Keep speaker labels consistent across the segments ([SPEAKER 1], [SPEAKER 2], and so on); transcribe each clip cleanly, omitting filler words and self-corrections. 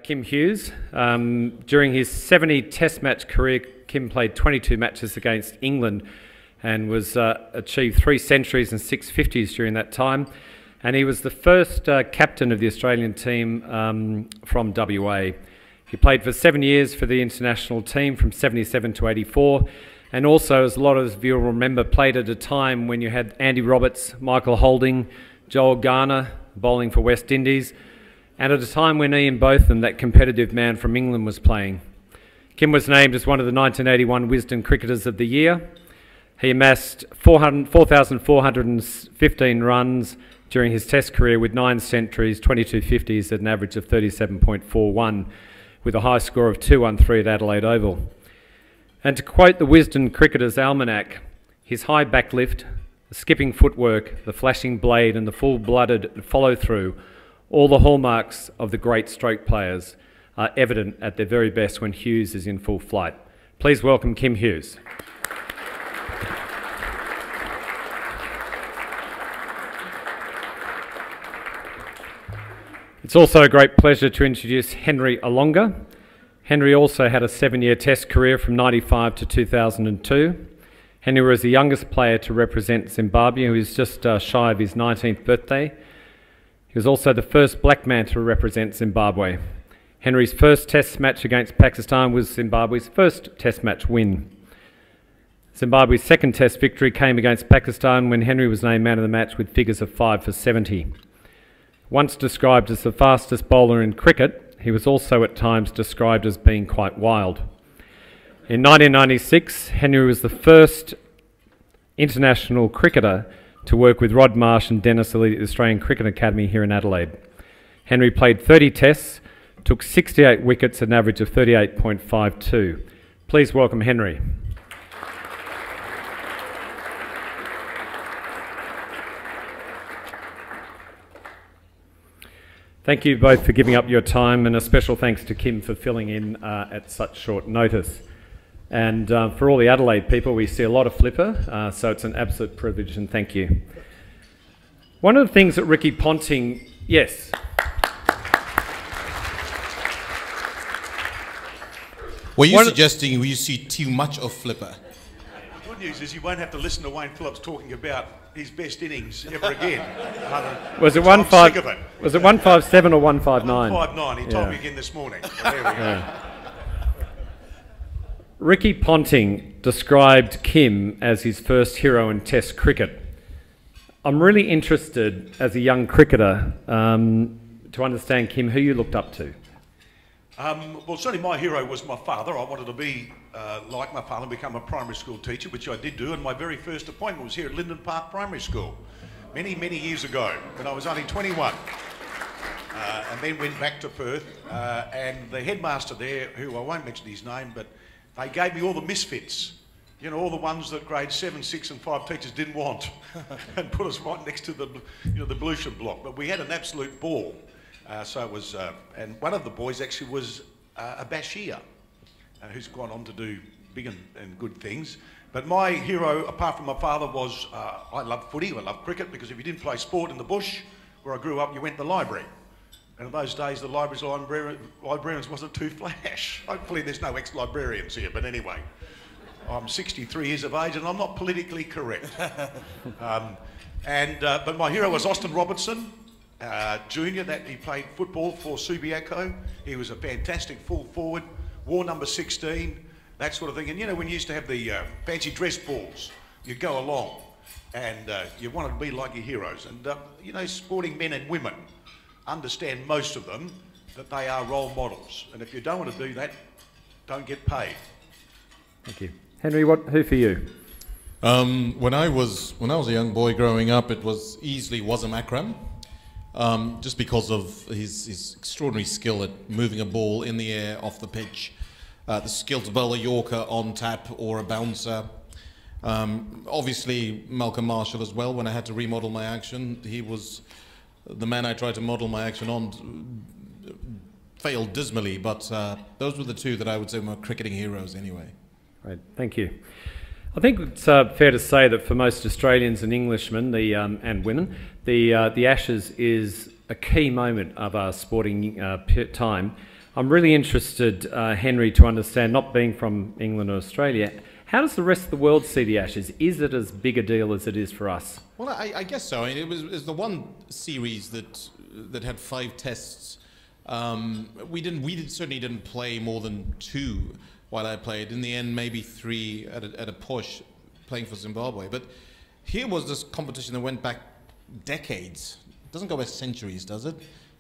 [SPEAKER 1] Kim Hughes. During his 70 Test match career, Kim played 22 matches against England and achieved 3 centuries and 6 50s during that time. And he was the first captain of the Australian team from WA. He played for 7 years for the international team from 77 to 84. And also, as a lot of you will remember, played at a time when you had Andy Roberts, Michael Holding, Joel Garner bowling for West Indies, and at a time when Ian Botham, that competitive man from England, was playing. Kim was named as one of the 1981 Wisden Cricketers of the Year. He amassed 4,415 runs during his Test career with 9 centuries, 22 50s at an average of 37.41, with a high score of 213 at Adelaide Oval. And to quote the Wisden Cricketers' Almanac, his high backlift, the skipping footwork, the flashing blade and the full-blooded follow-through, all the hallmarks of the great stroke players, are evident at their very best when Hughes is in full flight. Please welcome Kim Hughes. It's also a great pleasure to introduce Henry Olonga. Henry also had a 7-year Test career from 95 to 2002. Henry was the youngest player to represent Zimbabwe, who is just shy of his 19th birthday. He was also the first black man to represent Zimbabwe. Henry's first Test match against Pakistan was Zimbabwe's first Test match win. Zimbabwe's second Test victory came against Pakistan when Henry was named man of the match with figures of 5 for 70. Once described as the fastest bowler in cricket, he was also at times described as being quite wild. In 1996, Henry was the first international cricketer to work with Rod Marsh and Dennis Lee at the Australian Cricket Academy here in Adelaide. Henry played 30 tests, took 68 wickets at an average of 38.52. Please welcome Henry. Thank you both for giving up your time, and a special thanks to Kim for filling in at such short notice. And for all the Adelaide people, we see a lot of flipper, so it's an absolute privilege, and thank you. One of the things that Ricky Ponting... Yes?
[SPEAKER 2] Were you suggesting you see too much of flipper?
[SPEAKER 3] The good news is you won't have to listen to Wayne Phillips talking about his best innings ever again.
[SPEAKER 1] Was it 157 or 159?
[SPEAKER 3] 159. He told me again this morning. Well, there we go.
[SPEAKER 1] Ricky Ponting described Kim as his first hero in Test cricket. I'm really interested, as a young cricketer, to understand, Kim, who you looked up to.
[SPEAKER 3] Well, certainly my hero was my father. I wanted to be like my father and become a primary school teacher, which I did do, and my very first appointment was here at Linden Park Primary School, many, many years ago, when I was only 21. And then went back to Perth, and the headmaster there, who I won't mention his name, but they gave me all the misfits, you know, all the ones that grade 7, 6 and 5 teachers didn't want, and put us right next to the, you know, the Blucher block. But we had an absolute ball. So it was, and one of the boys actually was a Bashir, who's gone on to do big and good things. But my hero, apart from my father, was, I loved footy, I loved cricket, because if you didn't play sport in the bush, where I grew up, you went to the library. And in those days, the librarians wasn't too flash. Hopefully there's no ex-librarians here, but anyway. I'm 63 years of age and I'm not politically correct. But my hero was Austin Robertson, Junior, that he played football for Subiaco. He was a fantastic full forward, wore number 16, that sort of thing. And you know, when you used to have the fancy dress balls, you'd go along and you wanted to be like your heroes. And you know, sporting men and women understand, most of them, that they are role models. And if you don't want to do that, don't get paid.
[SPEAKER 1] Thank you. Henry, who for you?
[SPEAKER 2] When I was a young boy growing up, it was easily Wasim Akram, just because of his extraordinary skill at moving a ball in the air off the pitch, the skill to bowl a Yorker on tap or a bouncer. Obviously Malcolm Marshall as well. When I had to remodel my action, he was the man I tried to model my action on. Failed dismally, but those were the two that I would say were my cricketing heroes anyway.
[SPEAKER 1] Right, thank you. I think it's fair to say that for most Australians and Englishmen, and women, the Ashes is a key moment of our sporting time. I'm really interested, Henry, to understand, not being from England or Australia, how does the rest of the world see the Ashes? Is it as big a deal as it is for us?
[SPEAKER 2] Well, I guess so. I mean, it was the one series that had 5 tests. Certainly didn't play more than 2 while I played. In the end, maybe 3 at a push, playing for Zimbabwe. But here was this competition that went back decades. It doesn't go back centuries, does it?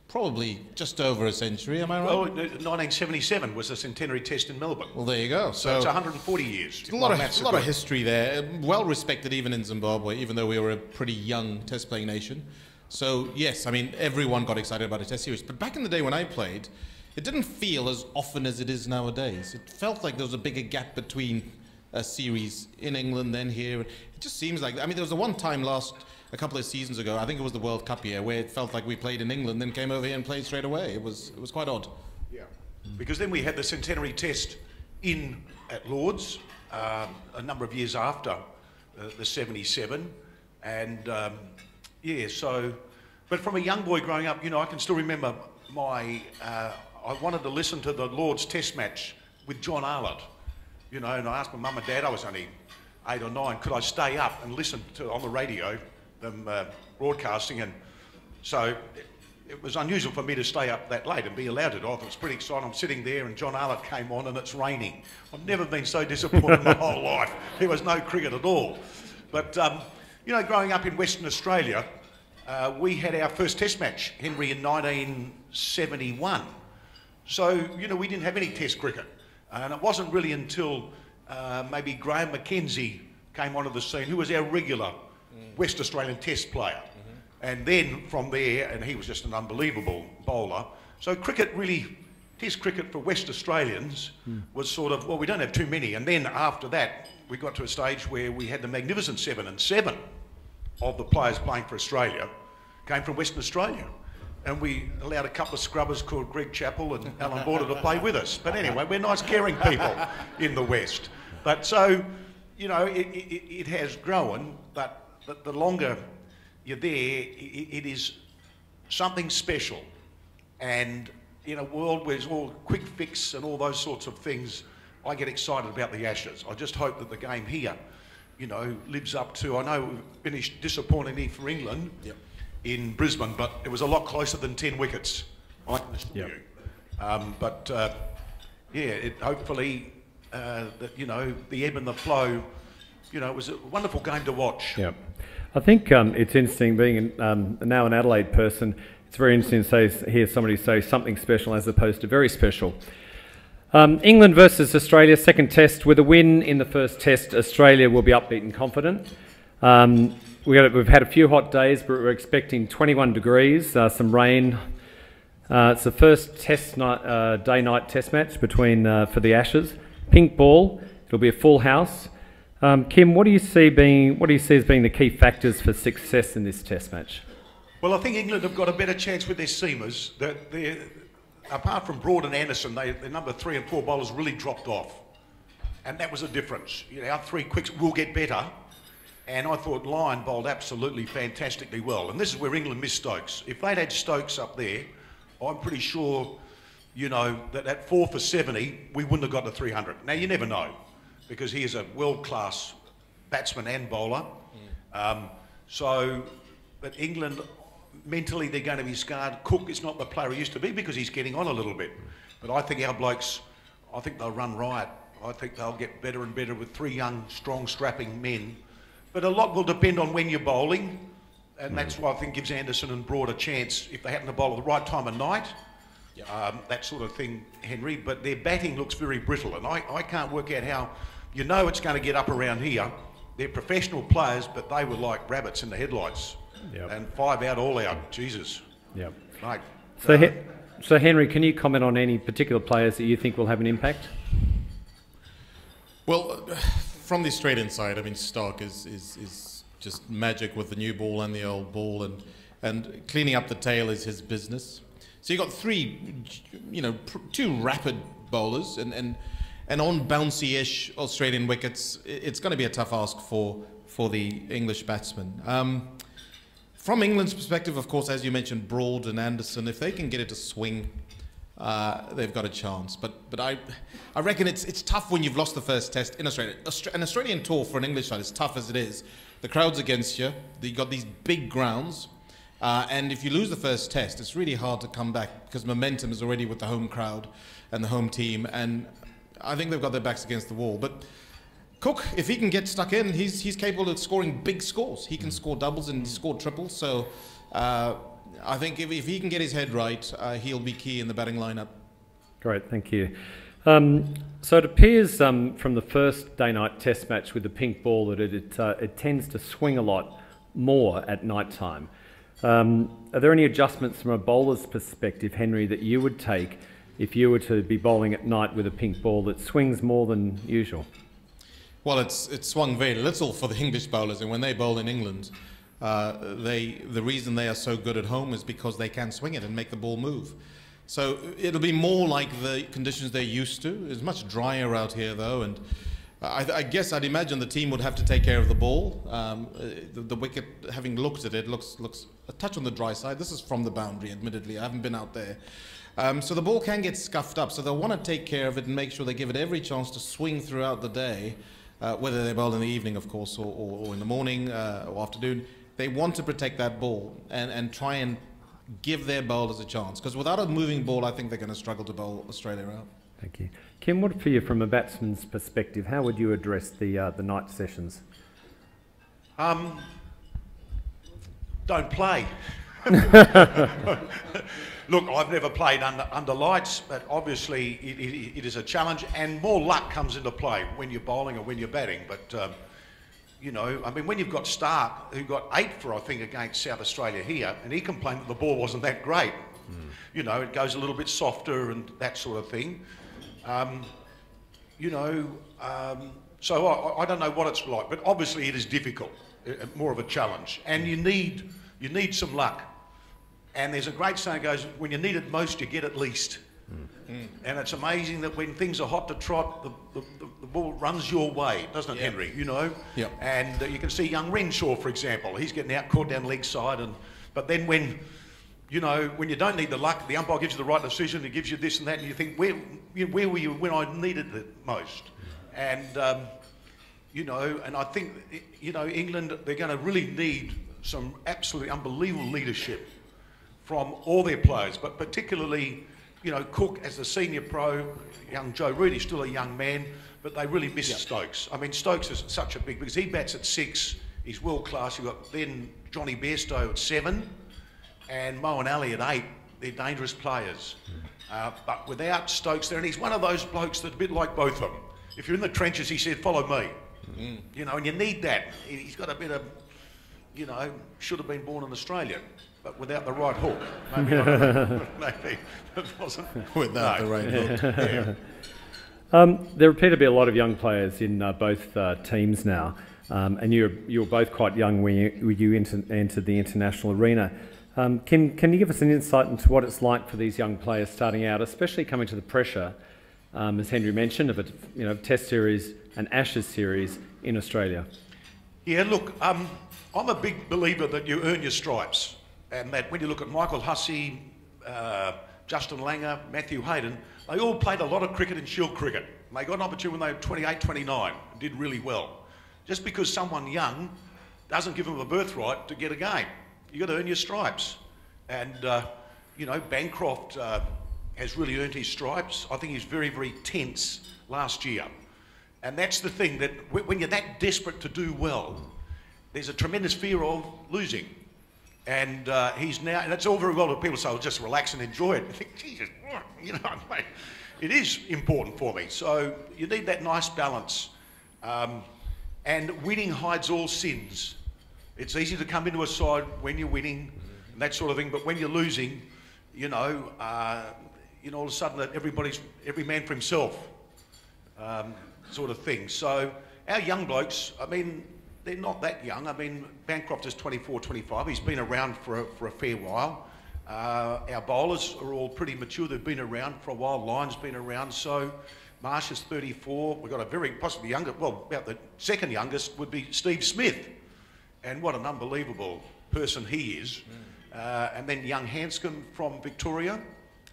[SPEAKER 2] Probably just over a century, am I right?
[SPEAKER 3] Well, 1977 was the centenary test in Melbourne.
[SPEAKER 2] Well, there you go.
[SPEAKER 3] So it's 140 years.
[SPEAKER 2] A lot of history there. Well respected even in Zimbabwe, even though we were a pretty young test-playing nation. So, yes, I mean, everyone got excited about a test series. But back in the day when I played, it didn't feel as often as it is nowadays. It felt like there was a bigger gap between a series in England than here. It just seems like, I mean, there was a one time a couple of seasons ago, I think it was the World Cup year, where it felt like we played in England, then came over here and played straight away. It was quite odd.
[SPEAKER 3] Yeah, because then we had the centenary test at Lord's a number of years after the 77, and but from a young boy growing up, I can still remember I wanted to listen to the Lord's Test match with John Arlott, and I asked my mum and dad, I was only 8 or 9, could I stay up and listen to on the radio them broadcasting, and so it was unusual for me to stay up that late and be allowed to. I thought it was pretty exciting. I'm sitting there and John Arlott came on and it's raining. I've never been so disappointed in my whole life. There was no cricket at all. But, growing up in Western Australia, we had our first test match, Henry, in 1971. So, we didn't have any test cricket. And it wasn't really until maybe Graham McKenzie came onto the scene, who was our regular West Australian test player. And then from there, and he was just an unbelievable bowler. So test cricket for West Australians was sort of, well, we don't have too many. And then after that, we got to a stage where we had the magnificent 7, and 7 of the players playing for Australia came from Western Australia. And we allowed a couple of scrubbers called Greg Chappell and Alan Border to play with us. But anyway, we're nice, caring people in the West. But so, it has grown, but the longer you're there, it is something special. And in a world where it's all quick fix and all those sorts of things, I get excited about the Ashes. I just hope that the game here, lives up to, I know we finished disappointingly for England in Brisbane, but it was a lot closer than 10 wickets, I can assure you. Hopefully, the ebb and the flow, it was a wonderful game to watch.
[SPEAKER 1] Yeah. I think it's interesting, being now an Adelaide person, it's very interesting to hear somebody say something special as opposed to very special. England versus Australia, second test. With a win in the first test, Australia will be upbeat and confident. We've had a few hot days, but we're expecting 21 degrees, some rain. It's the first day-night test match for the Ashes. Pink ball. It'll be a full house. Kim, what do you see as being the key factors for success in this test match?
[SPEAKER 3] Well, I think England have got a better chance with their seamers. Apart from Broad and Anderson, their number 3 and 4 bowlers really dropped off. And that was a difference. Our 3 quicks will get better. And I thought Lyon bowled absolutely fantastically well. And this is where England missed Stokes. If they'd had Stokes up there, I'm pretty sure, that at 4 for 70, we wouldn't have got to 300. Now, you never know, because he is a world-class batsman and bowler. But England, mentally, they're going to be scarred. Cook is not the player he used to be because he's getting on a little bit. But I think our blokes, they'll run riot. I think they'll get better and better with 3 young, strong, strapping men. But a lot will depend on when you're bowling, and that's why I think gives Anderson and Broad a chance if they happen to bowl at the right time of night. That sort of thing, Henry. But their batting looks very brittle, and I can't work out how. It's going to get up around here. They're professional players, but they were like rabbits in the headlights. And 5 out, all out. Jesus.
[SPEAKER 1] Yep.
[SPEAKER 3] Mate.
[SPEAKER 1] So Henry, can you comment on any particular players that you think will have an impact?
[SPEAKER 2] Well, from the Australian side, I mean, Stark is just magic with the new ball and the old ball, and cleaning up the tail is his business. So you've got 3, 2 rapid bowlers, and on bouncy-ish Australian wickets, it's going to be a tough ask for the English batsmen. From England's perspective, of course, as you mentioned, Broad and Anderson, if they can get it to swing, they've got a chance. But I reckon it's tough when you've lost the first test in Australia. An Australian tour for an English side, as tough as it is, the crowd's against you. You've got these big grounds. And if you lose the first test, it's really hard to come back because momentum is already with the home crowd and the home team. And I think they've got their backs against the wall. But Cook, if he can get stuck in, he's capable of scoring big scores. He can score doubles and score triples. So I think if he can get his head right, he'll be key in the batting lineup.
[SPEAKER 1] Great, thank you. So it appears from the first day-night test match with the pink ball that it tends to swing a lot more at night time. Are there any adjustments from a bowler's perspective, Henry, that you would take if you were to be bowling at night with a pink ball that swings more than usual?
[SPEAKER 2] Well, it's swung very little for the English bowlers, and when they bowl in England, the reason they are so good at home is because they can swing it and make the ball move. So it'll be more like the conditions they're used to. It's much drier out here, though, and I guess I'd imagine the team would have to take care of the ball. The wicket, having looked at it, looks a touch on the dry side. This is from the boundary, admittedly. I haven't been out there. So the ball can get scuffed up, so they'll want to take care of it and make sure they give it every chance to swing throughout the day, whether they bowl in the evening, of course, or in the morning or afternoon. They want to protect that ball and try and give their bowlers a chance, because without a moving ball, I think they're going to struggle to bowl Australia out.
[SPEAKER 1] Thank you. Kim, what for you from a batsman's perspective? How would you address the night sessions?
[SPEAKER 3] Don't play. Look, I've never played under lights, but obviously it is a challenge, and more luck comes into play when you're bowling or when you're batting. But you know, I mean, when you've got Stark, who got 8 for, I think, against South Australia here, and he complained that the ball wasn't that great. You know, it goes a little bit softer and that sort of thing. You know, so I don't know what it's like, but obviously it is difficult, more of a challenge, and you need some luck. And there's a great saying goes, when you need it most, you get it least. And it's amazing that when things are hot to trot, the ball runs your way, doesn't it, Henry? You know?
[SPEAKER 2] Yep.
[SPEAKER 3] And you can see young Renshaw, for example. He's getting out, caught down leg side. But then when, you know, when you don't need the luck, the umpire gives you the right decision, he gives you this and that, and you think, where were you when I needed it most? And, you know, and I think, you know, England, they're going to really need some absolutely unbelievable leadership from all their players, but particularly, you know, Cook as the senior pro, young Joe Root, still a young man, but they really miss Stokes. I mean, Stokes is such a big, because he bats at 6, he's world class. You've got then Johnny Bairstow at 7, and Moeen Ali at 8. They're dangerous players. But without Stokes there, and he's one of those blokes that's a bit like both of them. If you're in the trenches, he said, follow me. You know, and you need that. He's got a bit of, you know, should have been born in Australia, but without the right hook. Maybe, maybe it wasn't.
[SPEAKER 2] Without the right hook. Yeah.
[SPEAKER 1] There appear to be a lot of young players in both teams now, and you were both quite young when you entered the international arena. Can you give us an insight into what it's like for these young players starting out, especially coming to the pressure, as Henry mentioned, of a Test series, an Ashes series in Australia?
[SPEAKER 3] Yeah, look, I'm a big believer that you earn your stripes, and that when you look at Michael Hussey, Justin Langer, Matthew Hayden, they all played a lot of cricket in Shield cricket. They got an opportunity when they were 28, 29, and did really well. Just because someone young doesn't give them a birthright to get a game. You've got to earn your stripes. And, you know, Bancroft has really earned his stripes. I think he's very, very tense last year. And that's the thing, that when you're that desperate to do well, there's a tremendous fear of losing. And he's now, and it's all very well that people say, well, just relax and enjoy it. I think, Jesus, you know, mate, it is important for me. So you need that nice balance. And winning hides all sins. It's easy to come into a side when you're winning and that sort of thing, but when you're losing, you know, all of a sudden that every man for himself, sort of thing. So our young blokes, I mean, they're not that young. I mean, Bancroft is 24, 25. He's been around for a fair while. Our bowlers are all pretty mature. They've been around for a while. Lyon's been around. So Marsh is 34. We've got a very possibly younger, well, about the second youngest would be Steve Smith. And what an unbelievable person he is. And then young Hanscom from Victoria.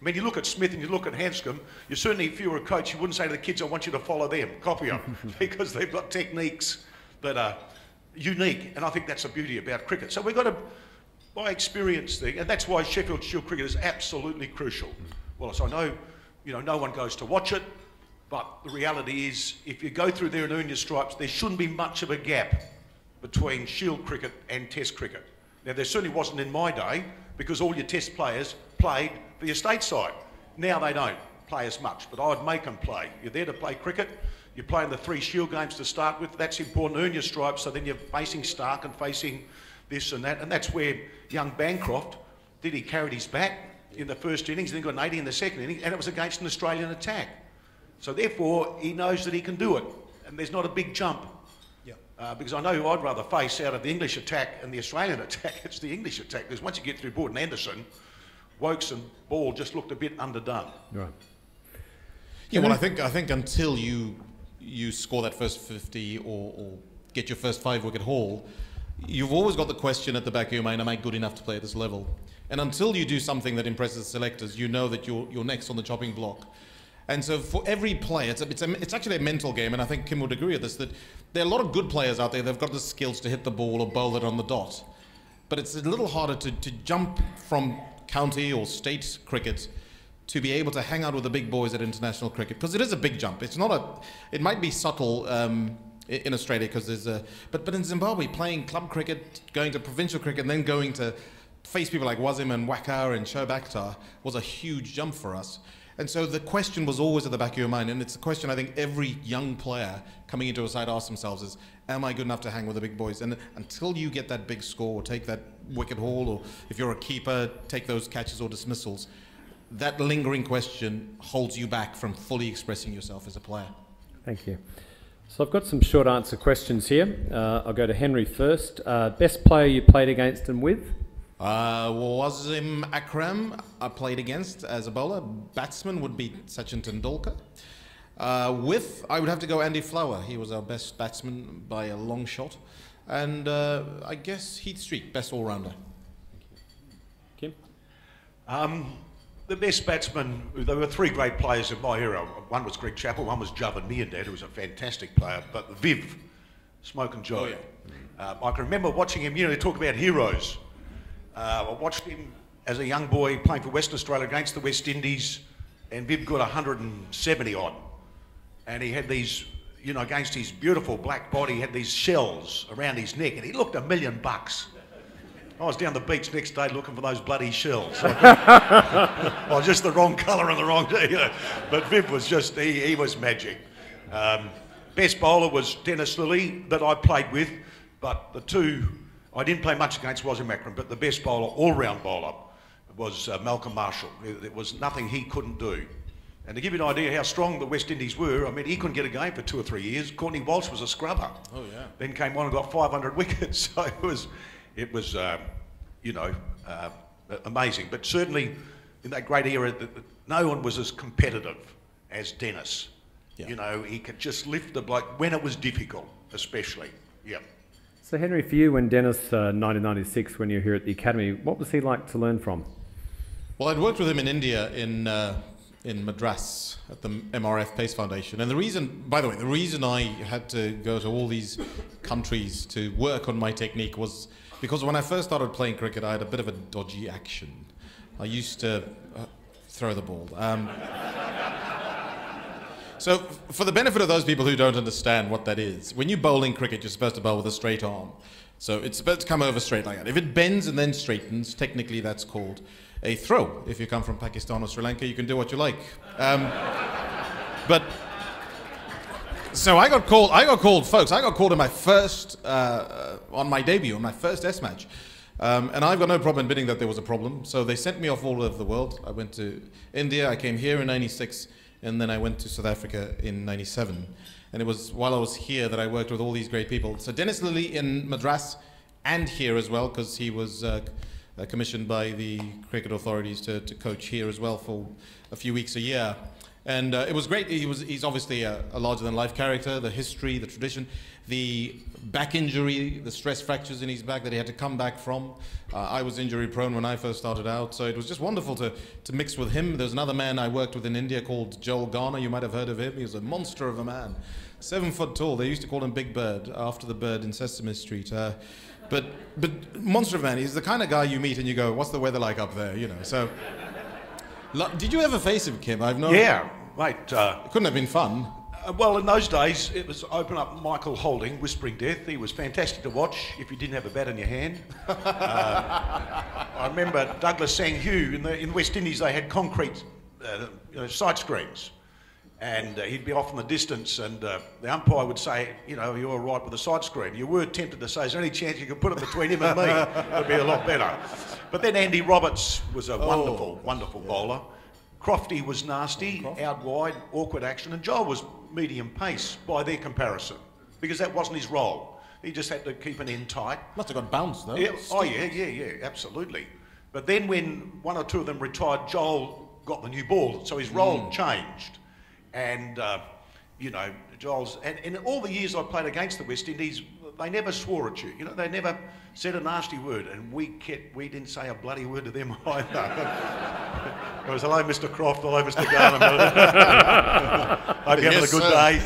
[SPEAKER 3] I mean, you look at Smith and you look at Hanscom, you certainly, if you were a coach, you wouldn't say to the kids, I want you to follow them, copy them, because they've got techniques that are unique. And I think that's the beauty about cricket. So we've got to, by experience thing, and that's why Sheffield Shield cricket is absolutely crucial. Wallace, I know, you know, no one goes to watch it, but the reality is, if you go through there and earn your stripes, there shouldn't be much of a gap between Shield cricket and Test cricket. Now, there certainly wasn't in my day, because all your Test players played for your state side. Now they don't play as much, but I'd make them play. You're there to play cricket, you're playing the 3 Shield games to start with, that's important, earn your stripes, so then you're facing Stark and facing this and that, and that's where young Bancroft he carried his bat in the first innings, and then got an 80 in the second innings, and it was against an Australian attack. So therefore, he knows that he can do it, and there's not a big jump. Because I know who I'd rather face out of the English attack and the Australian attack. It's the English attack, because once you get through Board and Anderson, Wokes and Ball just looked a bit underdone.
[SPEAKER 1] Right.
[SPEAKER 2] Yeah, well, I think until you score that first 50 or get your first 5-wicket haul, you've always got the question at the back of your mind, am I good enough to play at this level? And until you do something that impresses selectors, you know that you're next on the chopping block. And so for every player, it's actually a mental game, and I think Kim would agree with this, that there are a lot of good players out there, they've got the skills to hit the ball or bowl it on the dot. But it's a little harder to jump from county or state cricket to be able to hang out with the big boys at international cricket, because it is a big jump. It's not it might be subtle in Australia, because there's but in Zimbabwe, playing club cricket, going to provincial cricket, and then going to face people like Wasim and Waka and Shoaib Akhtar was a huge jump for us. And so the question was always at the back of your mind, and it's a question I think every young player coming into a side asks themselves is, am I good enough to hang with the big boys? And until you get that big score, or take that wicket haul, or if you're a keeper, take those catches or dismissals, that lingering question holds you back from fully expressing yourself as a player. Thank you.
[SPEAKER 1] So I've got some short answer questions here. I'll go to Henry first. Best player you played against and with?
[SPEAKER 2] Wasim Akram I played against as a bowler. Batsman would be Sachin Tendulkar. I would have to go Andy Flower. He was our best batsman by a long shot. And I guess Heath Street, best all-rounder.
[SPEAKER 1] Kim?
[SPEAKER 3] The best batsman, there were 3 great players in my era. One was Greg Chappell, one was Javan Miandad, who was a fantastic player, but Viv, Smoke and Joe. Oh, yeah. I can remember watching him, you know, they talk about heroes. I watched him as a young boy playing for Western Australia against the West Indies, and Viv got 170 odd. And he had these, you know, against his beautiful black body, he had these shells around his neck, and he looked $1 million. I was down the beach next day looking for those bloody shells. Well, just the wrong colour and the wrong, you know. But Viv was just, he was magic. Best bowler was Dennis Lilly that I played with, but the 2, I didn't play much against Wasim Akram, but the best bowler, all-round bowler, was Malcolm Marshall. There was nothing he couldn't do. And to give you an idea how strong the West Indies were, I mean, he couldn't get a game for 2 or 3 years. Courtney Walsh was a scrubber. Oh, yeah. Then came on and got 500 wickets. So it was you know, amazing. But certainly in that great era, no one was as competitive as Dennis. Yeah. You know, he could just lift the bloke when it was difficult, especially. Yeah.
[SPEAKER 1] So Henry, for you, when Dennis, 1996, when you were here at the academy, what was he like to learn from?
[SPEAKER 2] Well, I'd worked with him in India in Madras at the MRF Pace Foundation, and the reason, by the way, the reason I had to go to all these countries to work on my technique was because when I first started playing cricket, I had a bit of a dodgy action. I used to throw the ball. So, for the benefit of those people who don't understand what that is, when you bowl in cricket, you're supposed to bowl with a straight arm. So, it's supposed to come over straight like that. If it bends and then straightens, technically that's called a throw. If you come from Pakistan or Sri Lanka, you can do what you like. But, so I got called, folks, I got called in my first, on my debut, on my first Test match. And I've got no problem admitting that there was a problem. So, they sent me off all over the world. I went to India, I came here in '96. And then I went to South Africa in '97. And it was while I was here that I worked with all these great people. So Dennis Lilly in Madras and here as well, because he was commissioned by the cricket authorities to coach here as well for a few weeks a year. And it was great. He's obviously a larger-than-life character. The history, the tradition, the back injury, the stress fractures in his back that he had to come back from. I was injury-prone when I first started out, so it was just wonderful to mix with him. There's another man I worked with in India called Joel Garner. You might have heard of him. He was a monster of a man, 7 foot tall. They used to call him Big Bird after the bird in Sesame Street. But monster of a man. He's the kind of guy you meet and you go, "What's the weather like up there?" You know. So, did you ever face him, Kim? I've known.
[SPEAKER 3] Yeah, mate.
[SPEAKER 2] It couldn't have been fun.
[SPEAKER 3] Well, in those days, it was open up Michael Holding, Whispering Death. He was fantastic to watch if you didn't have a bat in your hand. I remember Douglas Sanghu in the West Indies. They had concrete side screens, and he'd be off in the distance, and the umpire would say, "You know, you're all right with the side screen." You were tempted to say, "Is there any chance you could put it between him and me?" It'd be a lot better. But then Andy Roberts was a wonderful bowler. Crofty was nasty, out wide, awkward action, and Joel was medium pace by their comparison, because that wasn't his role. He just had to keep an end tight.
[SPEAKER 2] Must have got bounced though.
[SPEAKER 3] Yeah. Oh yeah, absolutely. But then when one or two of them retired, Joel got the new ball, so his role changed. And Joel's and in all the years I played against the West Indies, they never swore at you. You know, they never said a nasty word, and we didn't say a bloody word to them either. It was, "Hello, Mr. Croft. Hello, Mr. Garner. Hope you're having a good day."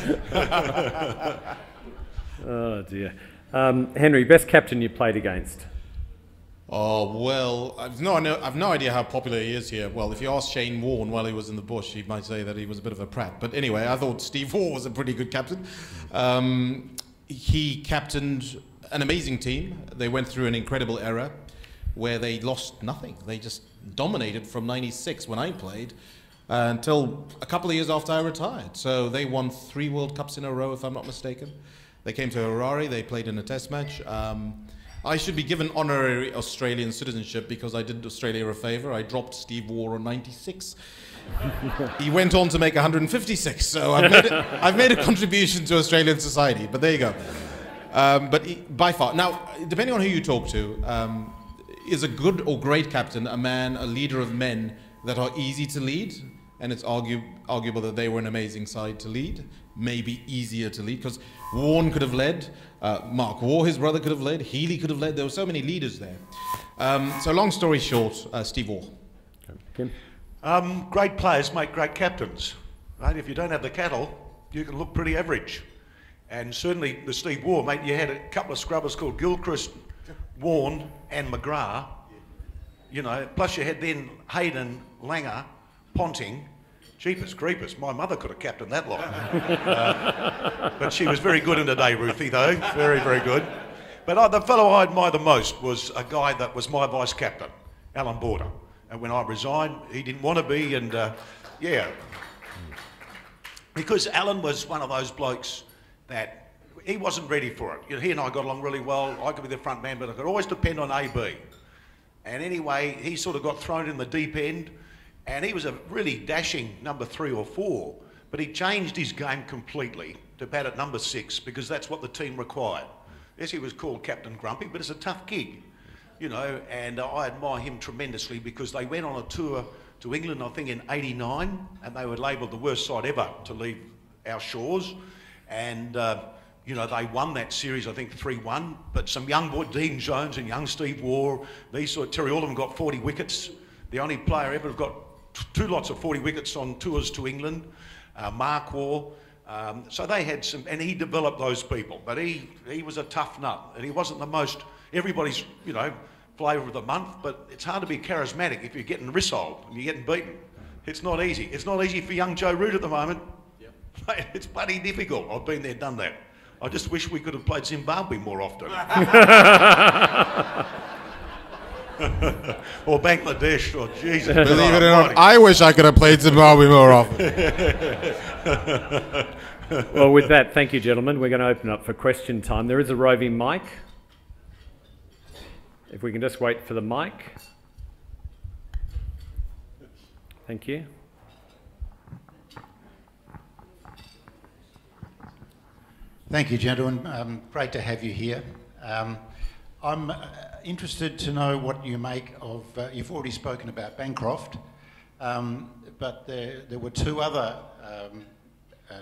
[SPEAKER 1] Oh dear. Henry, best captain you played against?
[SPEAKER 2] Oh, well, I've no idea how popular he is here. Well, if you ask Shane Warne while he was in the bush, he might say that he was a bit of a prat. But anyway, I thought Steve Waugh was a pretty good captain. He captained an amazing team. They went through an incredible era where they lost nothing. They just dominated from '96 when I played until a couple of years after I retired. So they won 3 World Cups in a row, if I'm not mistaken. They came to Harare. They played in a test match. I should be given honorary Australian citizenship because I did Australia a favour. I dropped Steve Waugh on 96. He went on to make 156, so I've made a contribution to Australian society, but there you go. By far, now, depending on who you talk to, is a good or great captain a leader of men that are easy to lead, and it's arguable that they were an amazing side to lead, maybe easier to lead, because Warne could have led, Mark Waugh, his brother, could have led, Healy could have led. There were so many leaders there. So long story short, Steve Waugh.
[SPEAKER 1] Kim?
[SPEAKER 3] Great players make great captains. Right? If you don't have the cattle, you can look pretty average. And certainly the Steve Waugh, mate, you had a couple of scrubbers called Gilchrist, Warne and McGrath. You know, plus you had then Hayden, Langer, Ponting. Jeepers creepers, my mother could have captained that lot. But she was very good in the day, Ruthie, though. Very, very good. But the fellow I admire the most was a guy that was my vice captain, Alan Border. And when I resigned, he didn't want to be, and yeah. Because Alan was one of those blokes that he wasn't ready for it. You know, he and I got along really well. I could be the front man, but I could always depend on AB. And anyway, he sort of got thrown in the deep end. And he was a really dashing number 3 or 4, but he changed his game completely to bat at number 6 because that's what the team required. Yes, he was called Captain Grumpy, but it's a tough gig, you know, and I admire him tremendously because they went on a tour to England, I think in '89, and they were labelled the worst side ever to leave our shores. And, you know, they won that series, I think 3-1, but some young boy, Dean Jones and young Steve Waugh, Terry Alderman got 40 wickets. The only player ever got 2 lots of 40 wickets on tours to England, Mark Waugh. So they had some, and he developed those people. But he was a tough nut, and he wasn't the most, everybody's, you know, flavour of the month, but it's hard to be charismatic if you're getting rissoled and you're getting beaten. It's not easy. It's not easy for young Joe Root at the moment. Yep. It's bloody difficult. I've been there, done that. I just wish we could have played Zimbabwe more often. Or Bangladesh, or Jesus.
[SPEAKER 2] Believe it or not, I wish I could have played Zimbabwe more often.
[SPEAKER 1] Well, with that, thank you, gentlemen. We're going to open up for question time. There is a roving mic. If we can just wait for the mic. Thank you.
[SPEAKER 4] Thank you, gentlemen. Great to have you here. I'm interested to know what you make of, you've already spoken about Bancroft, But there were two other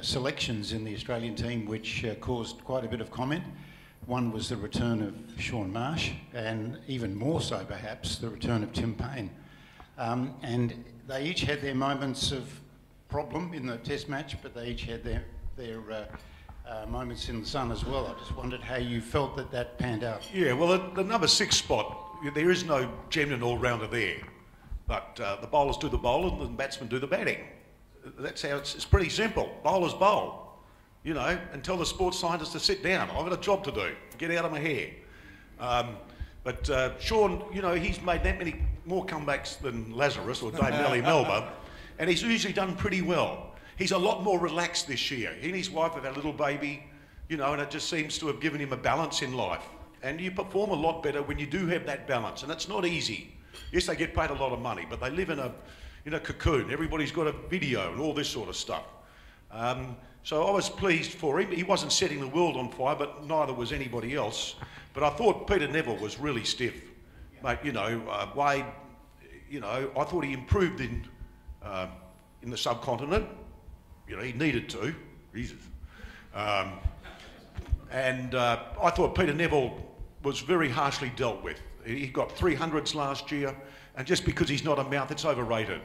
[SPEAKER 4] selections in the Australian team which caused quite a bit of comment. One was the return of Shaun Marsh, and even more so perhaps the return of Tim Payne. And they each had their moments of problem in the test match, but they each had their moments in the sun as well. I just wondered how you felt that panned out.
[SPEAKER 3] Yeah, well, the number 6 spot, there is no genuine all-rounder there. But the bowlers do the bowling and the batsmen do the batting. That's how it's pretty simple. Bowlers bowl, you know, and tell the sports scientists to sit down. I've got a job to do. Get out of my hair. But Shaun, you know, he's made that many more comebacks than Lazarus or Dave Nellie Melba, and he's usually done pretty well. He's a lot more relaxed this year. He and his wife have had a little baby, you know, and it just seems to have given him a balance in life. And you perform a lot better when you do have that balance, and it's not easy. Yes, they get paid a lot of money, but they live in a cocoon. Everybody's got a video and all this sort of stuff. So I was pleased for him. He wasn't setting the world on fire, but neither was anybody else. But I thought Peter Neville was really stiff. Mate, you know, Wade, you know, I thought he improved in the subcontinent. You know, he needed to. Jesus. And I thought Peter Neville was very harshly dealt with. He got 300s last year, and just because he's not a mouth, it's overrated.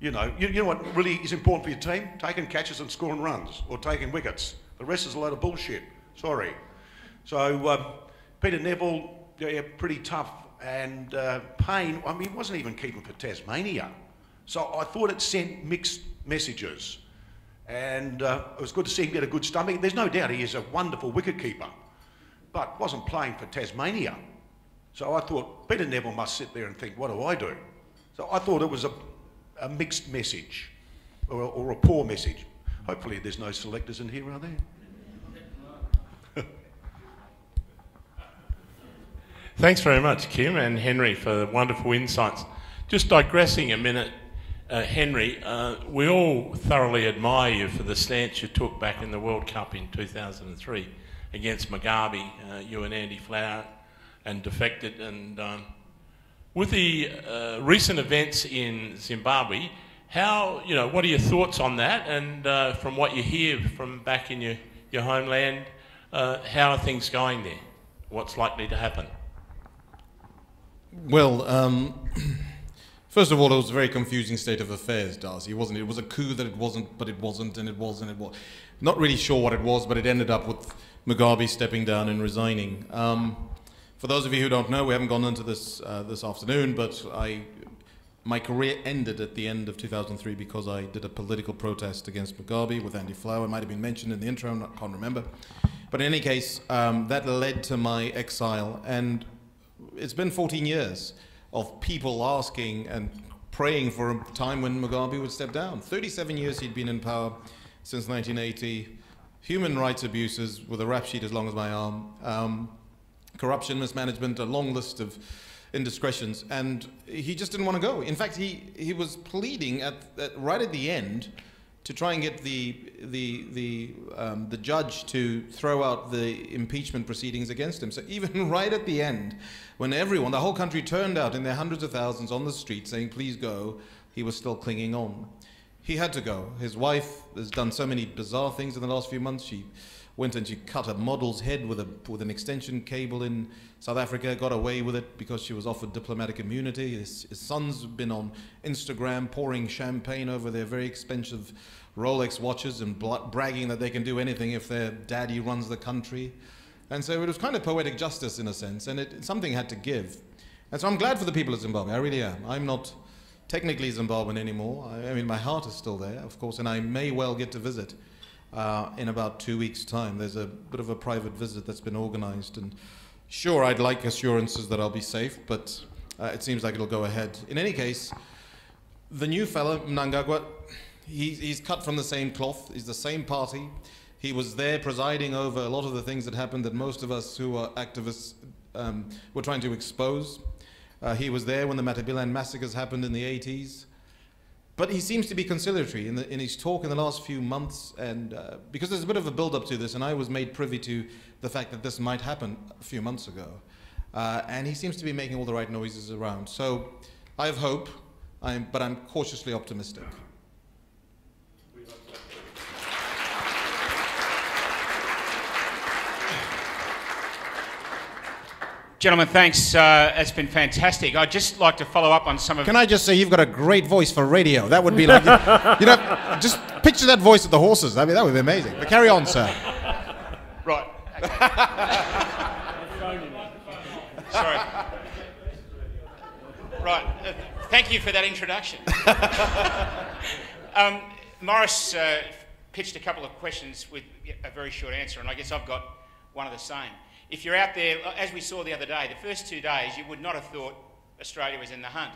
[SPEAKER 3] You know what really is important for your team? Taking catches and scoring runs, or taking wickets. The rest is a load of bullshit. Sorry. So Peter Neville, yeah, pretty tough, and Payne, I mean, he wasn't even keeping for Tasmania. So I thought it sent mixed messages, and it was good to see him get a good stomach. There's no doubt he is a wonderful wicketkeeper, but wasn't playing for Tasmania. So I thought Peter Neville must sit there and think, what do I do? So I thought it was a mixed message, or a poor message. Hopefully there's no selectors in here, are there?
[SPEAKER 5] Thanks very much, Kim and Henry, for the wonderful insights. Just digressing a minute, Henry, we all thoroughly admire you for the stance you took back in the World Cup in 2003 against Mugabe, you and Andy Flower, and defected. And with the recent events in Zimbabwe, how, you know, what are your thoughts on that? And from what you hear from back in your homeland, how are things going there? What's likely to happen?
[SPEAKER 2] Well, first of all, it was a very confusing state of affairs, Darcy. It was a coup that it wasn't, but it wasn't, and it was, and it was. Not really sure what it was, but it ended up with Mugabe stepping down and resigning. For those of you who don't know, we haven't gone into this this afternoon, but my career ended at the end of 2003 because I did a political protest against Mugabe with Andy Flower. It might have been mentioned in the intro, I can't remember. But in any case, that led to my exile, and it's been 14 years of people asking and praying for a time when Mugabe would step down. 37 years he'd been in power, since 1980. Human rights abuses with a rap sheet as long as my arm. Corruption, mismanagement, a long list of indiscretions, and he just didn't want to go. In fact, he was pleading right at the end to try and get the judge to throw out the impeachment proceedings against him. So even right at the end, when everyone, the whole country turned out in their hundreds of thousands on the street saying, please go, he was still clinging on. He had to go. His wife has done so many bizarre things in the last few months. She went and she cut a model's head with an extension cable in South Africa, got away with it because she was offered diplomatic immunity. His son's been on Instagram pouring champagne over their very expensive Rolex watches and bragging that they can do anything if their daddy runs the country. And so it was kind of poetic justice in a sense, and something had to give. And so I'm glad for the people of Zimbabwe, I really am. I'm not technically Zimbabwean anymore. I mean, my heart is still there, of course, and I may well get to visit in about 2 weeks' time. There's a bit of a private visit that's been organized, and sure, I'd like assurances that I'll be safe, but it seems like it'll go ahead. In any case, the new fellow, Mnangagwa, he's cut from the same cloth. He's the same party. He was there presiding over a lot of the things that happened that most of us who are activists were trying to expose. He was there when the Matabilan massacres happened in the 80s. But he seems to be conciliatory in his talk in the last few months, and because there's a bit of a build-up to this, and I was made privy to the fact that this might happen a few months ago. And he seems to be making all the right noises around. So I have hope but I'm cautiously optimistic.
[SPEAKER 6] Gentlemen, thanks. It's been fantastic. I'd just like to follow up on some of...
[SPEAKER 7] Can I just say you've got a great voice for radio? That would be like, just picture that voice of the horses. I mean, that would be amazing. But carry on, sir.
[SPEAKER 6] Right. Okay. Sorry. Right. Thank you for that introduction. Morris pitched a couple of questions with a very short answer, and I guess I've got one of the same. If you're out there, as we saw the other day, the first 2 days, you would not have thought Australia was in the hunt.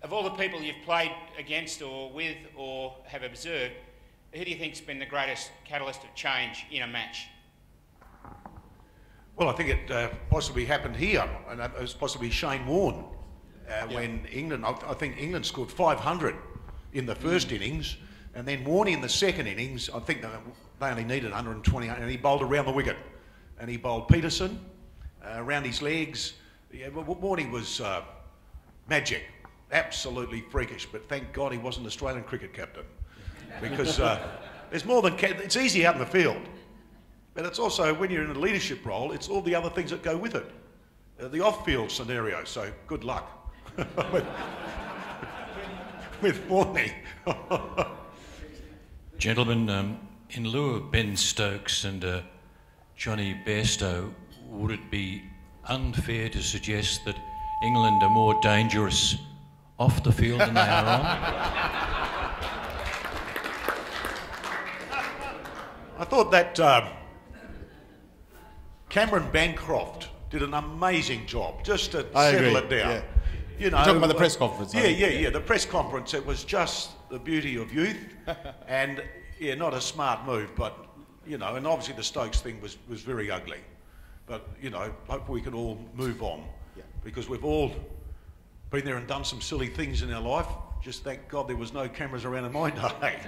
[SPEAKER 6] Of all the people you've played against or with or have observed, who do you think's been the greatest catalyst of change in a match?
[SPEAKER 3] Well, I think it possibly happened here, and it was possibly Shane Warne when England, I think England scored 500 in the first innings, and then Warne in the second innings, I think they only needed 120, and he bowled around the wicket. And he bowled Peterson around his legs. Yeah, Warne was magic, absolutely freakish, but thank God he wasn't Australian cricket captain. Because there's more than, it's easy out in the field, but it's also, when you're in a leadership role, it's all the other things that go with it. The off-field scenario, so good luck with Warne.
[SPEAKER 8] Gentlemen, in lieu of Ben Stokes and Johnny Bairstow, would it be unfair to suggest that England are more dangerous off the field than they are on?
[SPEAKER 3] I thought that Cameron Bancroft did an amazing job just to settle it down.
[SPEAKER 7] Yeah.
[SPEAKER 3] You know,
[SPEAKER 7] You're talking about the press conference.
[SPEAKER 3] Yeah. The press conference, it was just the beauty of youth, and yeah, not a smart move, but you know, and obviously the Stokes thing was very ugly. But, you know, hopefully we can all move on. Yeah. Because we've all been there and done some silly things in our life. Just thank God there was no cameras around in my day.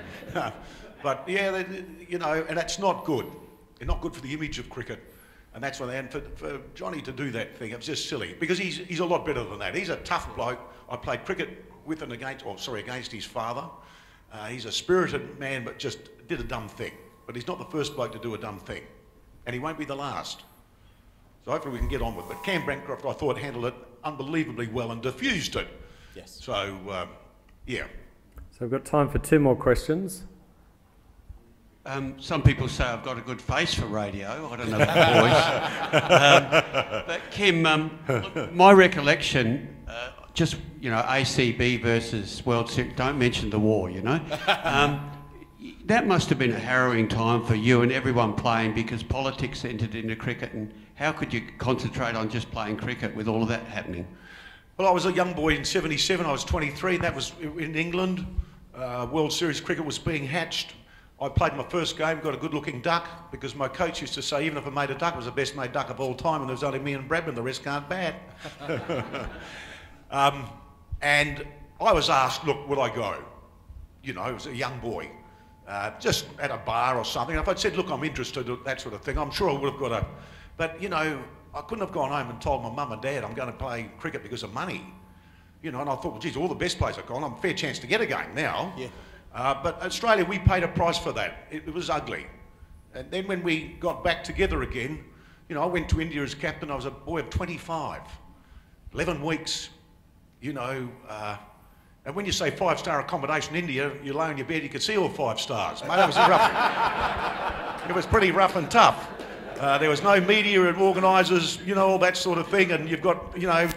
[SPEAKER 3] But, yeah, you know, and that's not good. It's not good for the image of cricket. And that's why, and for Johnny to do that thing, it was just silly. Because he's a lot better than that. He's a tough bloke. I played cricket with and against his father. He's a spirited man, but just did a dumb thing. But he's not the first bloke to do a dumb thing. And he won't be the last. So hopefully we can get on with it. But Cam Bancroft, I thought, handled it unbelievably well and diffused it.
[SPEAKER 7] Yes.
[SPEAKER 3] So, yeah.
[SPEAKER 1] So we've got time for 2 more questions.
[SPEAKER 9] Some people say I've got a good face for radio. I don't know about voice. But Kim, look, my recollection, just, you know, ACB versus World Series, don't mention the war, you know. That must have been a harrowing time for you and everyone playing, because politics entered into cricket, and how could you concentrate on just playing cricket with all of that happening?
[SPEAKER 3] Well, I was a young boy in '77. I was 23. That was in England. World Series cricket was being hatched. I played my first game, got a good-looking duck, because my coach used to say even if I made a duck, it was the best made duck of all time, and there was only me and Bradman, the rest can't bat. And I was asked, look, would I go? You know, I was a young boy. Just at a bar or something. If I'd said, look, I'm interested in that sort of thing, I'm sure I would have got a... But, you know, I couldn't have gone home and told my mum and dad I'm going to play cricket because of money. You know, and I thought, well, geez, all the best players have gone. I'm a fair chance to get a game now. Yeah. But Australia, we paid a price for that. It was ugly. And then when we got back together again, you know, I went to India as captain. I was a boy of 25. 11 weeks, you know... and when you say 5-star accommodation in India, you lay on your bed, you could see all 5 stars. Mate, it was rough. It was pretty rough and tough. There was no media and organisers, you know, all that sort of thing. And you've got, you know,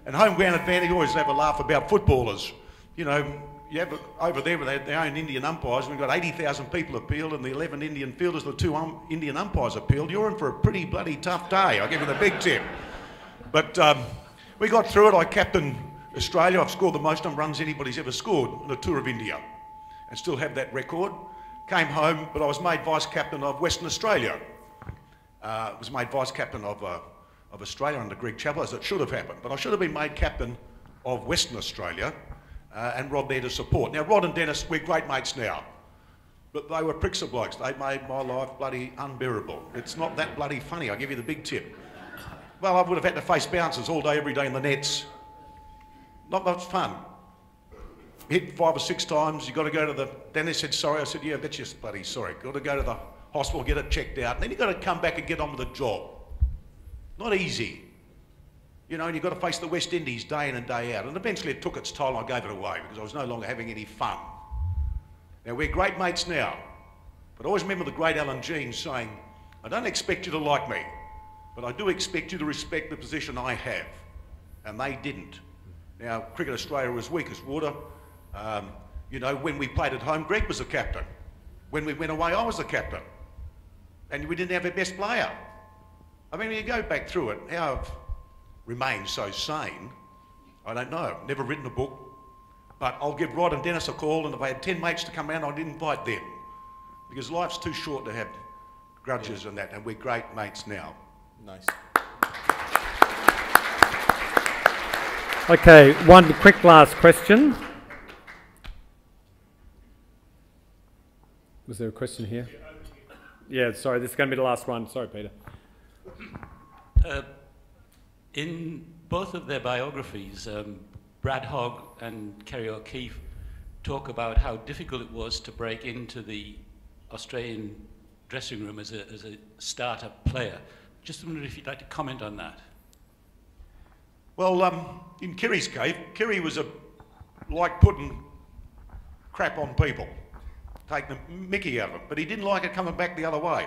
[SPEAKER 3] and home ground advantage, always have a laugh about footballers. You know, you have over there with their own Indian umpires, we've got 80,000 people appealed, and the 11 Indian fielders, the 2 Indian umpires appealed. You're in for a pretty bloody tough day, I'll give you the big tip. But we got through it. I captained Australia. I've scored the most runs anybody's ever scored on a tour of India, and still have that record. Came home, but I was made vice captain of Western Australia. Was made vice captain of Australia under Greg Chappell, as it should have happened. But I should have been made captain of Western Australia, and Rod there to support. Now, Rod and Dennis, we're great mates now, but they were pricks of blokes. They made my life bloody unbearable. It's not that bloody funny, I'll give you the big tip. Well, I would have had to face bouncers all day, every day in the nets. Not much fun. hit 5 or 6 times. You got to go to the dentist. Said sorry. I said, yeah, that's just bloody sorry. Got to go to the hospital, get it checked out, and then you got to come back and get on with the job. Not easy. You know, and you've got to face the West Indies day in and day out. And eventually it took its toll and I gave it away because I was no longer having any fun. Now, we're great mates now, but I always remember the great Alan Jean saying, I don't expect you to like me, but I do expect you to respect the position I have. And they didn't. Now, Cricket Australia was weak as water. You know, when we played at home, Greg was the captain. When we went away, I was the captain. And we didn't have our best player. I mean, when you go back through it, how I've remained so sane, I don't know. Never written a book. But I'll give Rod and Dennis a call, and if I had 10 mates to come around, I'd invite them. Because life's too short to have grudges and that, and we're great mates now.
[SPEAKER 2] Nice.
[SPEAKER 1] Okay, one quick last question. Was there a question here? Yeah, sorry, this is going to be the last one. Sorry, Peter.
[SPEAKER 8] In both of their biographies, Brad Hogg and Kerry O'Keefe talk about how difficult it was to break into the Australian dressing room as a starter player. Just wondered if you'd like to comment on that.
[SPEAKER 3] Well, in Kerry's case, Kerry was like putting crap on people, taking the mickey out of them, but he didn't like it coming back the other way.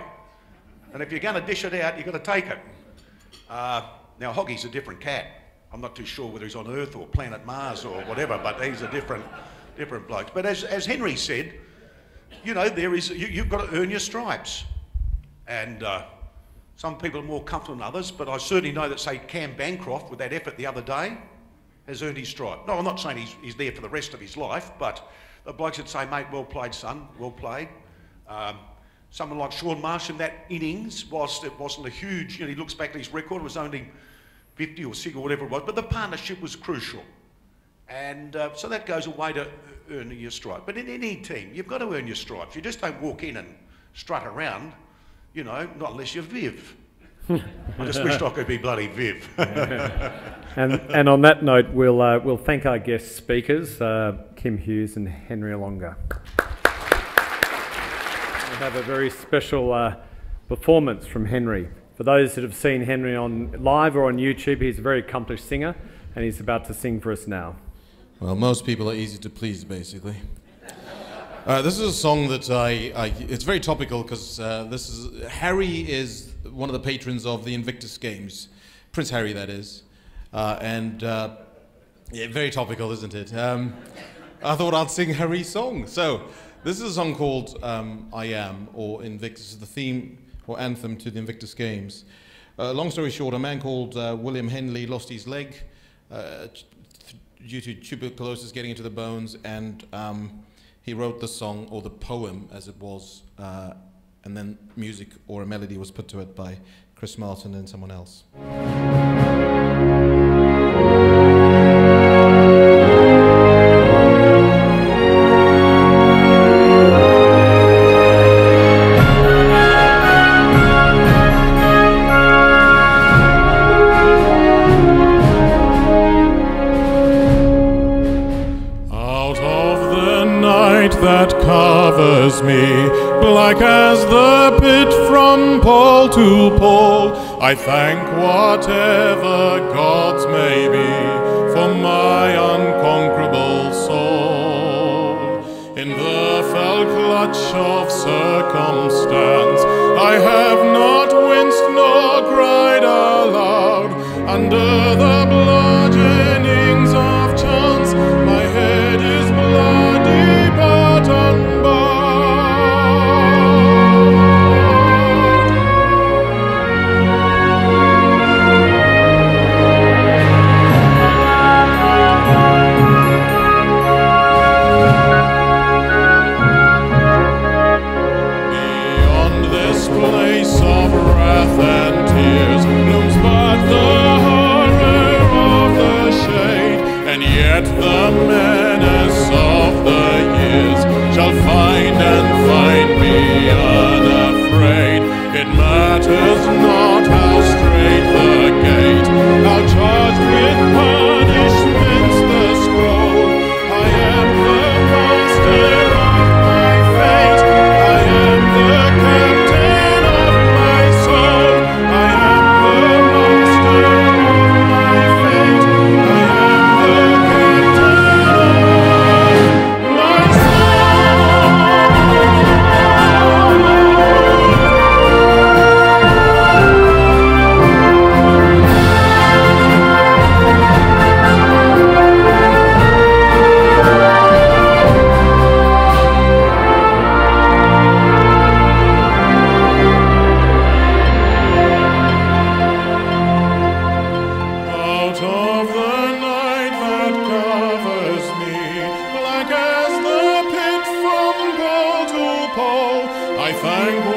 [SPEAKER 3] And if you're going to dish it out, you've got to take it. Now, Hoggy's a different cat. I'm not too sure whether he's on Earth or planet Mars or whatever, but he's a different bloke. But as Henry said, you know, you've got to earn your stripes. And some people are more comfortable than others, but I certainly know that, say, Cam Bancroft, with that effort the other day, has earned his stripe. No, I'm not saying he's there for the rest of his life, but the blokes would say, mate, well played, son, well played. Someone like Sean Marsh in that innings, whilst it wasn't a huge, you know, he looks back at his record, it was only 50 or 60 or whatever it was, but the partnership was crucial. And so that goes a way to earning your stripe. But in any team, you've got to earn your stripes. You just don't walk in and strut around, you know, not unless you're Viv. I just wished I could be bloody Viv.
[SPEAKER 1] And on that note, we'll thank our guest speakers, Kim Hughes and Henry Olonga. We have a very special performance from Henry. For those that have seen Henry on live or on YouTube, he's a very accomplished singer, and he's about to sing for us now.
[SPEAKER 2] Well, most people are easy to please, basically. This is a song that it's very topical because Harry is one of the patrons of the Invictus Games. Prince Harry, that is. Yeah, very topical, isn't it? I thought I'd sing Harry's song. So, this is a song called I Am, or Invictus, the theme or anthem to the Invictus Games. Long story short, a man called William Henley lost his leg due to tuberculosis getting into the bones, and he wrote the song, or the poem as it was, and then music or a melody was put to it by Chris Martin and someone else.
[SPEAKER 10] That covers me, black as the pit from pole to pole, I thank whatever gods may be for my unconquerable soul. In the fell clutch of circumstance, I have not winced nor cried aloud. Under the bludgeonings of chance, my head is bloody but unbowed. Beyond this place of wrath and tears looms but the horror of the shade, and yet the menace of the years shall find and find me unafraid. It matters not how straight the gate, how charged with punishments the scroll. I am the thank